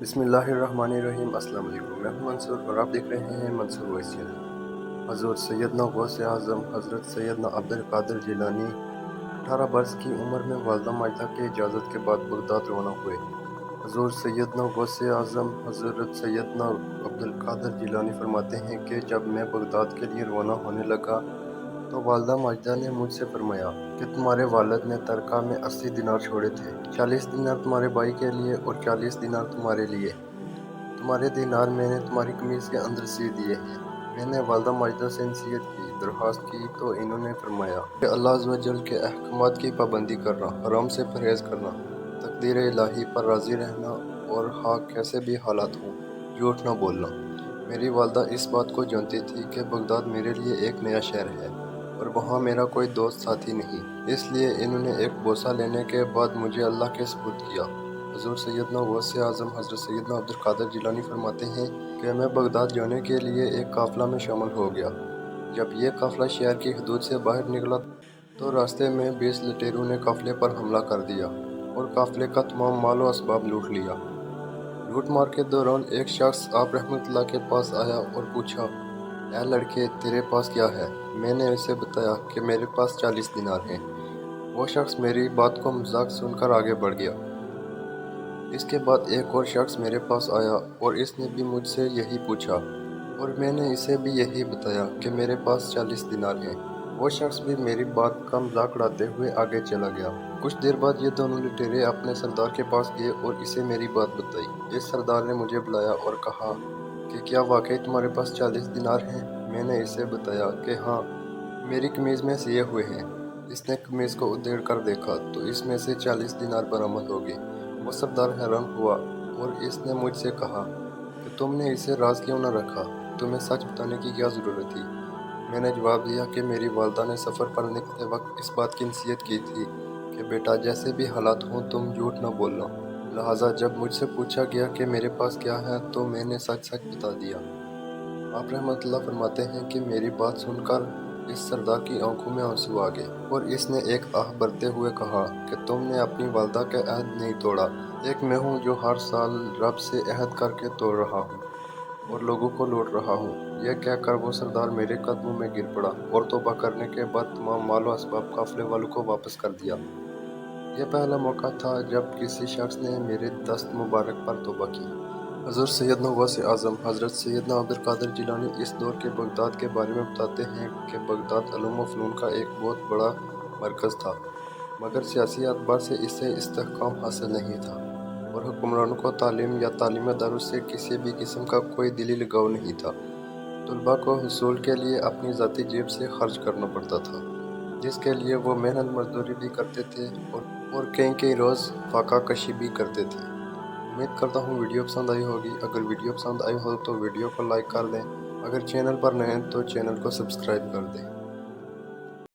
بسم اللہ الرحمن الرحیم۔ السلام علیکم، میں ہوں منصور اور آپ دیکھ رہے ہیں منصور وائس چینل۔ حضور سیدنا غوث اعظم حضرت سیدنا عبد القادر جیلانی 18 برس کی عمر میں والدہ ماجدہ کی اجازت کے بعد بغداد روانہ ہوئے۔ حضور سیدنا غوث اعظم حضرت سیدنا عبد القادر جیلانی فرماتے ہیں کہ جب میں بغداد کے لیے روانہ ہونے لگا تو والدہ ماجدہ نے مجھ سے فرمایا کہ تمہارے والد نے ترکہ میں 80 دینار چھوڑے تھے، 40 دینار تمہارے بھائی کے لیے اور 40 دینار تمہارے لیے۔ تمہارے دینار میں نے تمہاری قمیض کے اندر سی دیے ہیں۔ میں نے والدہ ماجدہ سے نصیحت کی، درخواست کی تو انہوں نے فرمایا کہ اللہ عز و جل کے احکامات کی پابندی کرنا، حرام سے پرہیز کرنا، تقدیر الہی پر راضی رہنا اور ہاں کیسے بھی حالات ہوں جھوٹ نہ بولنا۔ میری والدہ اس بات کو جانتی تھی کہ بغداد میرے لیے ایک نیا شہر ہے اور وہاں میرا کوئی دوست ساتھی نہیں، اس لیے انہوں نے ایک بوسہ لینے کے بعد مجھے اللہ کے سپرد کیا۔ حضور سیدنا غوث اعظم حضرت سیدنا عبد القادر جیلانی فرماتے ہیں کہ میں بغداد جانے کے لیے ایک قافلہ میں شامل ہو گیا۔ جب یہ قافلہ شہر کی حدود سے باہر نکلا تو راستے میں 20 لٹیروں نے قافلے پر حملہ کر دیا اور قافلے کا تمام مال و اسباب لوٹ لیا۔ لوٹ مار کے دوران ایک شخص آپ رحمۃ اللہ کے پاس آیا اور پوچھا، اے لڑکے تیرے پاس کیا ہے؟ میں نے اسے بتایا کہ میرے پاس 40 دینار ہیں۔ وہ شخص میری بات کو مذاق سن کر آگے بڑھ گیا۔ اس کے بعد ایک اور شخص میرے پاس آیا اور اس نے بھی مجھ سے یہی پوچھا اور میں نے اسے بھی یہی بتایا کہ میرے پاس 40 دینار ہیں۔ وہ شخص بھی میری بات کا مذاق اڑاتے ہوئے آگے چلا گیا۔ کچھ دیر بعد یہ دونوں لٹیرے اپنے سردار کے پاس گئے اور اسے میری بات بتائی۔ اس سردار نے مجھے بلایا اور کہا کہ کیا واقعی تمہارے پاس 40 دینار ہیں؟ میں نے اسے بتایا کہ ہاں، میری قمیض میں سیے ہوئے ہیں۔ اس نے قمیض کو ادھیڑ کر دیکھا تو اس میں سے 40 دینار برآمد ہو گئے۔ وہ سردار حیران ہوا اور اس نے مجھ سے کہا کہ تم نے اسے راز کیوں نہ رکھا؟ تمہیں سچ بتانے کی کیا ضرورت تھی؟ میں نے جواب دیا کہ میری والدہ نے سفر پر نکلتے وقت اس بات کی نصیحت کی تھی کہ بیٹا جیسے بھی حالات ہوں تم جھوٹ نہ بولنا، لہٰذا جب مجھ سے پوچھا گیا کہ میرے پاس کیا ہے تو میں نے سچ بتا دیا۔ آپ رحمۃ اللہ فرماتے ہیں کہ میری بات سن کر اس سردار کی آنکھوں میں آنسو آ گئے اور اس نے ایک آہ بھرتے ہوئے کہا کہ تم نے اپنی والدہ کا عہد نہیں توڑا، ایک میں ہوں جو ہر سال رب سے عہد کر کے توڑ رہا ہوں اور لوگوں کو لوٹ رہا ہوں۔ یہ کہہ کر وہ سردار میرے قدموں میں گر پڑا اور توبہ کرنے کے بعد تمام مال و اسباب قافلے والوں کو واپس کر دیا۔ یہ پہلا موقع تھا جب کسی شخص نے میرے دست مبارک پر توبہ کی۔ حضور سیدنا غوث اعظم حضرت سیدنا عبد القادر جیلانی اس دور کے بغداد کے بارے میں بتاتے ہیں کہ بغداد علوم و فنون کا ایک بہت بڑا مرکز تھا، مگر سیاسی اعتبار سے اسے استحکام حاصل نہیں تھا اور حکمرانوں کو تعلیم یا تعلیمی اداروں سے کسی بھی قسم کا کوئی دلی لگاؤ نہیں تھا۔ طلباء کو حصول کے لیے اپنی ذاتی جیب سے خرچ کرنا پڑتا تھا، جس کے لیے وہ محنت مزدوری بھی کرتے تھے اور کئی روز فاقہ کشی بھی کرتے تھے۔ امید کرتا ہوں ویڈیو پسند آئی ہوگی۔ اگر ویڈیو پسند آئی ہو تو ویڈیو کو لائک کر دیں، اگر چینل پر نئے ہیں تو چینل کو سبسکرائب کر دیں۔